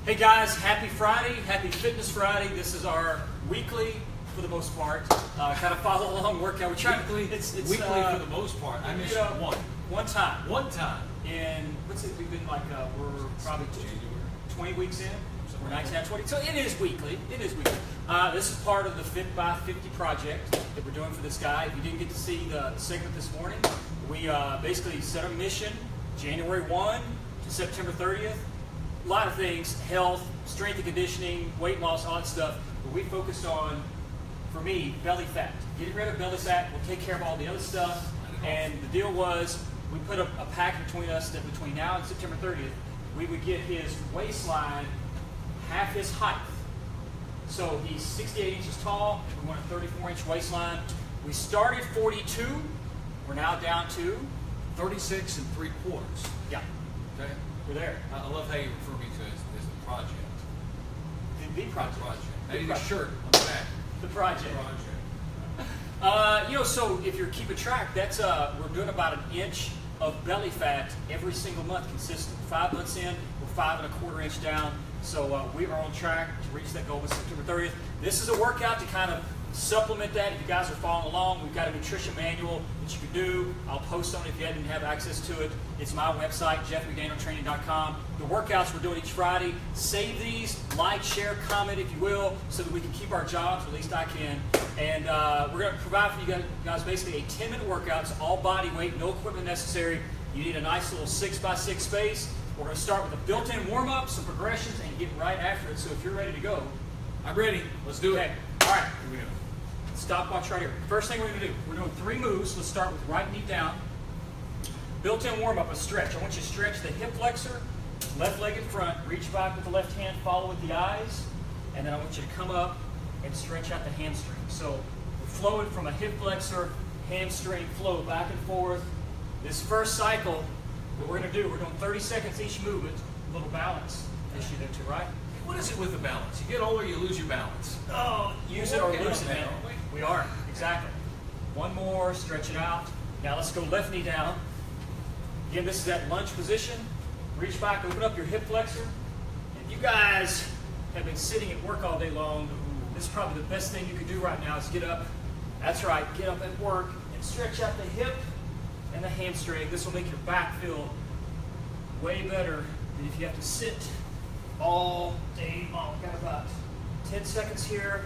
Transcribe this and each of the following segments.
Hey guys, happy Friday, happy Fitness Friday. This is our weekly, for the most part, kind of follow along workout. We try it's weekly for the most part. I missed one time. One time. And what's it? We've been like we're probably 20 weeks in. We're 19 20. So it is weekly. It is weekly. This is part of the Fit by 50 project that we're doing for this guy. If you didn't get to see the segment this morning, we basically set a mission January 1 to September 30th. A lot of things, health, strength and conditioning, weight loss, all that stuff. But we focused on, for me, belly fat. Getting rid of belly fat will take care of all the other stuff. And the deal was, we put a pact between us that between now and September 30th, we would get his waistline half his height. So he's 68 inches tall. We want a 34-inch waistline. We started 42. We're now down to 36 3/4. Yeah. Okay. We're there. I love how you refer me to as the project. The project. I need a shirt on the back. The project. So if you're keeping track, that's we're doing about an inch of belly fat every single month, consistent. 5 months in, we're 5 1/4 inch down. So we are on track to reach that goal by September 30th. This is a workout to kind of supplement that. If you guys are following along, we've got a nutrition manual that you can do. I'll post on it if you didn't have access to it. It's my website, jeffmcdanieltraining.com. The workouts we're doing each Friday. Save these, like, share, comment, if you will, so that we can keep our jobs, or at least I can. And we're going to provide for you guys basically a 10-minute workout. It's all body weight, no equipment necessary. You need a nice little 6x6 space. We're going to start with a built-in warm-up, some progressions, and get right after it. So if you're ready to go, I'm ready. Let's do it. All right. Here we go. Stopwatch right here. First thing we're going to do, we're doing 3 moves. Let's start with right knee down. Built-in warm-up, a stretch. I want you to stretch the hip flexor, left leg in front, reach back with the left hand, follow with the eyes, and then I want you to come up and stretch out the hamstring. So we're flowing from a hip flexor, hamstring flow back and forth. This first cycle, what we're going to do, we're doing 30 seconds each movement, a little balance issue there too, right? What is it with the balance? You get older, you lose your balance. Oh, use it or lose it, man. We are, exactly. One more, stretch it out. Now let's go left knee down. Again, this is that lunge position. Reach back, open up your hip flexor. If you guys have been sitting at work all day long, this is probably the best thing you could do right now is get up. That's right, get up at work and stretch out the hip and the hamstring. This will make your back feel way better than if you have to sit all day long. Got about 10 seconds here.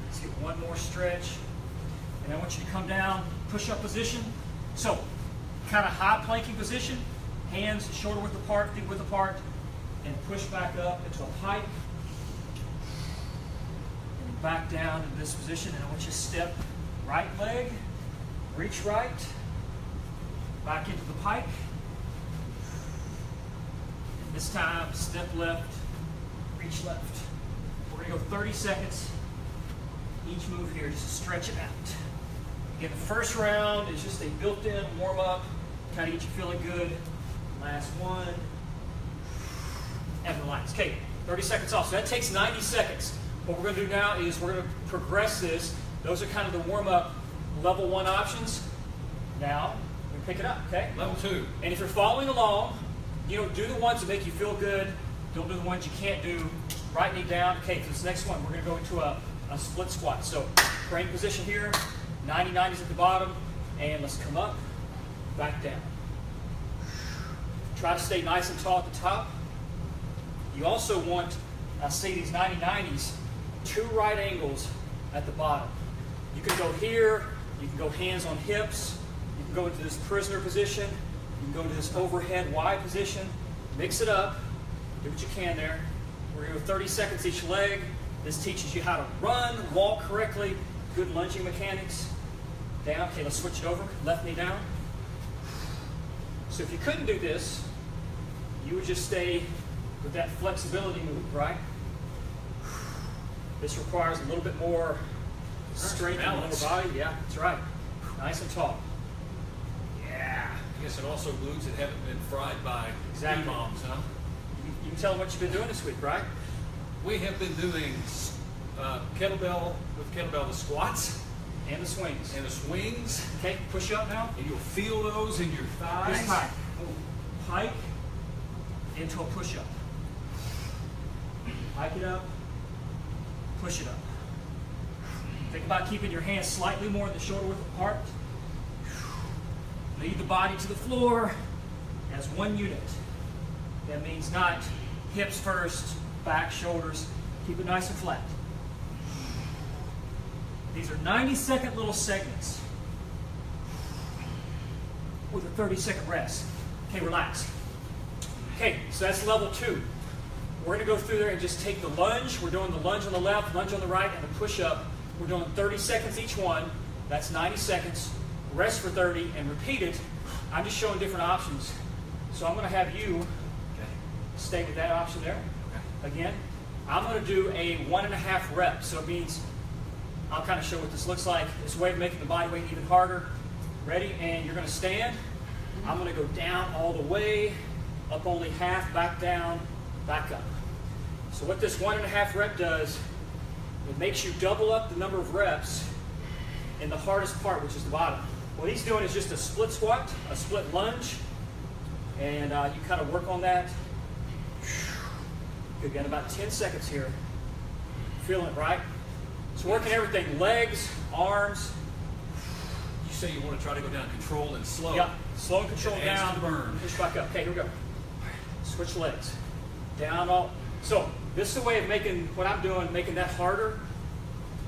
Let's get one more stretch. And I want you to come down, push-up position. So, kind of high planking position, hands shoulder width apart, feet width apart, and push back up into a pike. And back down into this position. And I want you to step right leg, reach right, back into the pike. And this time, step left, reach left. We're going to go 30 seconds each move here, just to stretch it out. Again, the first round is just a built-in warm-up, kind of get you feeling good. Last one, and relax. Okay, 30 seconds off. So that takes 90 seconds. What we're going to do now is we're going to progress this. Those are kind of the warm-up level 1 options. Now, we pick it up, okay? Level 2. And if you're following along, do the ones that make you feel good. Don't do the ones you can't do. Right knee down. Okay, for this next one, we're going to go into a split squat. So, crane position here, 90-90s at the bottom, and let's come up, back down. Try to stay nice and tall at the top. You also want, I say these 90-90s, 2 right angles at the bottom. You can go here, you can go hands on hips, you can go into this prisoner position, you can go into this overhead Y position, mix it up, do what you can there. We're going to go 30 seconds each leg. This teaches you how to run, walk correctly, good lunging mechanics. Down, okay, let's switch it over, left knee down. So if you couldn't do this, you would just stay with that flexibility move, right? This requires a little bit more strength in the lower body. Yeah, that's right. Nice and tall. Yeah. I guess it also glutes that haven't been fried by bombs, huh? You can tell them what you've been doing this week, right? We have been doing kettlebell, the squats. And the swings. And the swings. Okay, push up now. And you'll feel those in your thighs. This time, pike into a push up. Hike it up, push it up. Think about keeping your hands slightly more than shoulder width apart. Lead the body to the floor as one unit. That means not hips first, back, shoulders. Keep it nice and flat. These are 90-second little segments with a 30-second rest. Okay, relax. Okay, so that's level 2. We're going to go through there and just take the lunge. We're doing the lunge on the left, lunge on the right, and the push-up. We're doing 30 seconds each one. That's 90 seconds. Rest for 30 and repeat it. I'm just showing different options. So I'm going to have you stay with that option there. Again, I'm going to do a 1.5 reps. So it means I'll kind of show what this looks like. It's a way of making the body weight even harder. Ready? And you're going to stand. I'm going to go down all the way, up only half, back down, back up. So what this 1.5 rep does, it makes you double up the number of reps in the hardest part, which is the bottom. What he's doing is just a split squat, a split lunge, and you kind of work on that. Good, got about 10 seconds here. Feeling it, right? So working everything, legs, arms. You say you want to try to go down control and slow. Yeah, slow and control down. Burn. Push back up. Okay, here we go. Switch legs. Down all. So this is a way of making what I'm doing, making that harder.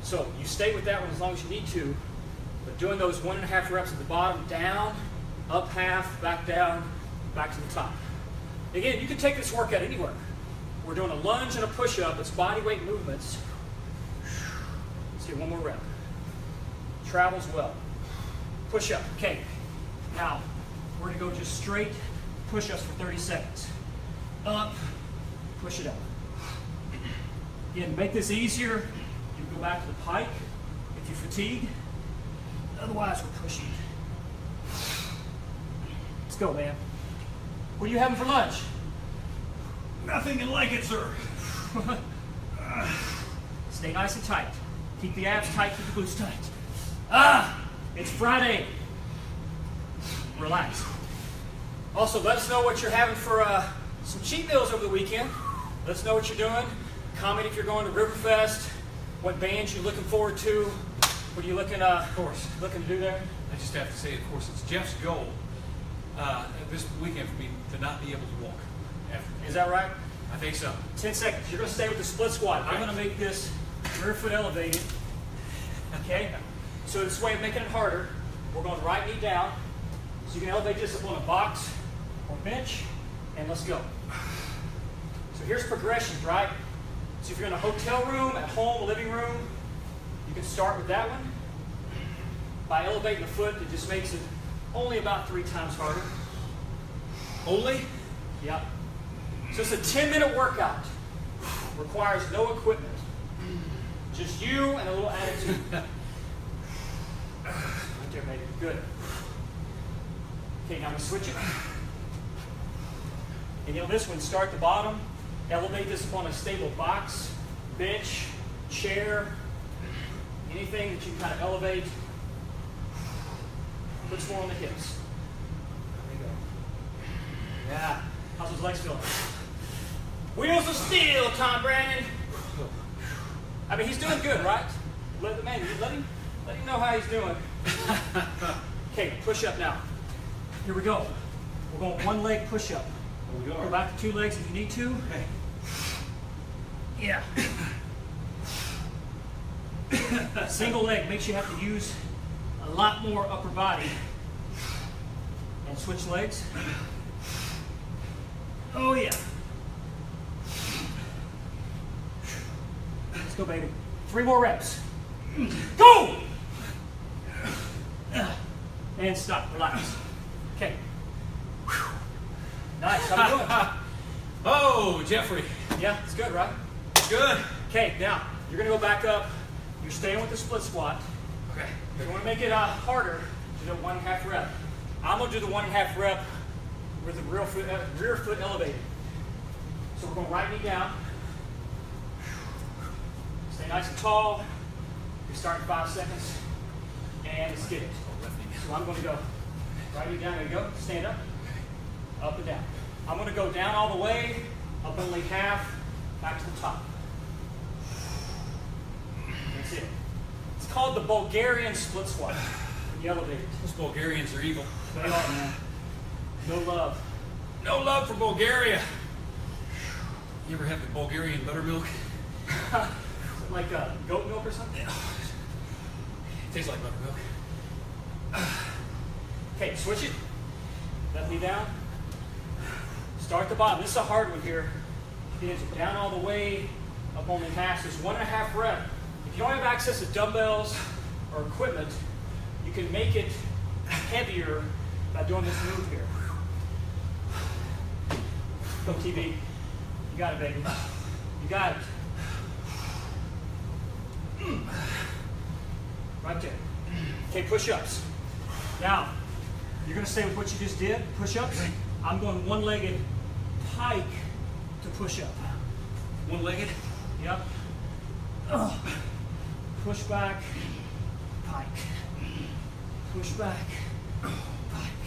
So you stay with that one as long as you need to, but doing those 1.5 reps at the bottom, down, up half, back down, back to the top. Again, you can take this workout anywhere. We're doing a lunge and a push-up. It's body weight movements. Let's do one more rep. Travels well. Push-up. Okay. Now, we're going to go just straight push-ups for 30 seconds. Up, push it up. Again, to make this easier, you can go back to the pike if you fatigue. Otherwise, we're pushing. Let's go, man. What are you having for lunch? Nothing like it, sir. Stay nice and tight. Keep the abs tight, keep the glutes tight. It's Friday. Relax. Also, let us know what you're having for some cheat meals over the weekend. Let us know what you're doing. Comment if you're going to Riverfest, what bands you're looking forward to. What are you looking, looking to do there? I just have to say, of course, it's Jeff's goal this weekend for me to not be able to walk. Is that right? I think so. 10 seconds. You're going to stay with the split squat. I'm going to make this rear foot elevated. Okay? So this way of making it harder, we're going right knee down. So you can elevate this up on a box or bench, and let's go. So here's progressions, right? So if you're in a hotel room, at home, living room, you can start with that one. By elevating the foot, it just makes it only about 3 times harder. Only? Yeah. So it's a 10-minute workout. Requires no equipment. Just you and a little attitude. Right there, baby. Good. Okay, now we switch it. And you know this one, start at the bottom. Elevate this upon a stable box, bench, chair, anything that you can kind of elevate. Put some more on the hips. There you go. Yeah. How's those legs feeling? Wheels of steel, Tom Brandon. I mean, he's doing good, right? Let him know how he's doing. Okay, push up now. Here we go. We're going one leg push up. We are. Go back to 2 legs if you need to. Okay. Yeah. Single leg makes you have to use a lot more upper body. And switch legs. Oh yeah. Let's go, baby. 3 more reps. Go! And stop. Relax. Okay. Nice. How you doing? Oh, Jeffrey. Yeah, it's good, right? Good. Okay, now you're going to go back up. You're staying with the split squat. Okay. If you want to make it harder, do the 1.5 rep. I'm going to do the 1.5 rep with the rear foot elevated. So we're going right knee down. Stay nice and tall. You're starting 5 seconds. And let's get it. So I'm going to go right knee down. There you go. Stand up. Up and down. I'm going to go down all the way, up only half, back to the top. That's it. It's called the Bulgarian split squat. The elevated. Those Bulgarians are evil. They are, man. No love. No love for Bulgaria. You ever have the Bulgarian buttermilk? Like goat milk or something? It tastes like buttermilk. Okay, switch it. Let me down. Start at the bottom. This is a hard one here. Hands are down all the way, up on the max. There's 1.5 rep. If you don't have access to dumbbells or equipment, you can make it heavier by doing this move here. Go TV. You got it, baby. You got it. Right there. Okay, push-ups. Now, you're going to stay with what you just did, push-ups. I'm going one-legged pike to push-up. One-legged? Yep. Push back, pike. Push back, pike.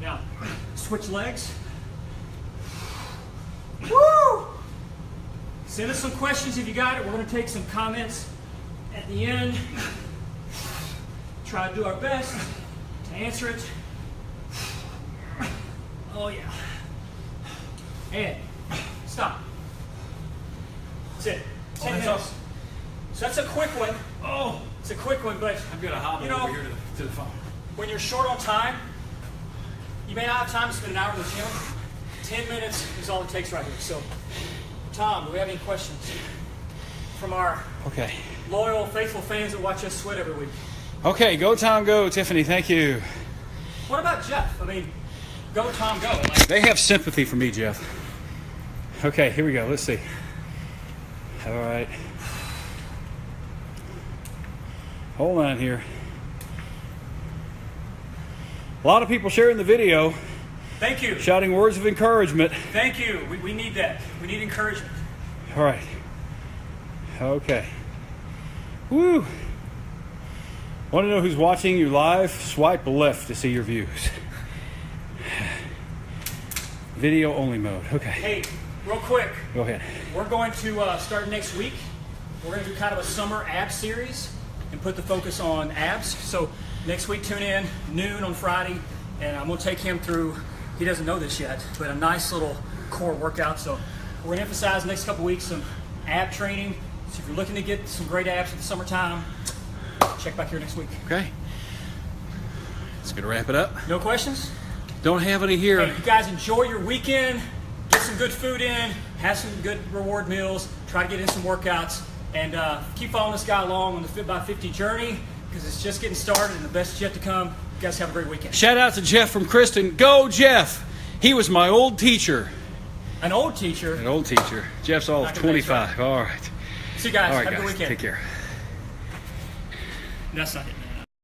Now, switch legs. Woo! Send us some questions if you got it. We're going to take some comments at the end. Try to do our best to answer it. Oh yeah. And stop. That's it. 10 minutes. So that's a quick one. Oh, it's a quick one, but I've got a hobble over here to the phone. When you're short on time, you may not have time to spend an hour in the gym. 10 minutes is all it takes right here. So, Tom, do we have any questions from our loyal, faithful fans that watch us sweat every week? Okay, go Tom, go. Tiffany, thank you. What about Jeff? I mean, go Tom, go. They have sympathy for me, Jeff. Okay, here we go. Let's see. All right. Hold on here. A lot of people sharing the video. Thank you. Shouting words of encouragement. Thank you. We need that. We need encouragement. All right. Okay. Woo. Want to know who's watching you live? Swipe left to see your views. Video only mode. Okay. Hey, real quick. Go ahead. We're going to start next week. We're going to do kind of a summer abs series and put the focus on abs. So next week, tune in, noon on Friday, and I'm going to take him through, he doesn't know this yet, but a nice little core workout. So we're going to emphasize the next couple weeks some ab training. So if you're looking to get some great abs in the summertime, check back here next week. Okay. Let's get to wrap it up. No questions? Don't have any here. Hey, you guys enjoy your weekend. Get some good food in. Have some good reward meals. Try to get in some workouts. And keep following this guy along on the Fit by 50 journey because it's just getting started and the best is yet to come. You guys have a great weekend. Shout out to Jeff from Kristen. Go, Jeff. He was my old teacher. An old teacher? An old teacher. Jeff's all 25. All right. See you guys. All right, have a guys. good weekend. Take care. That's not it.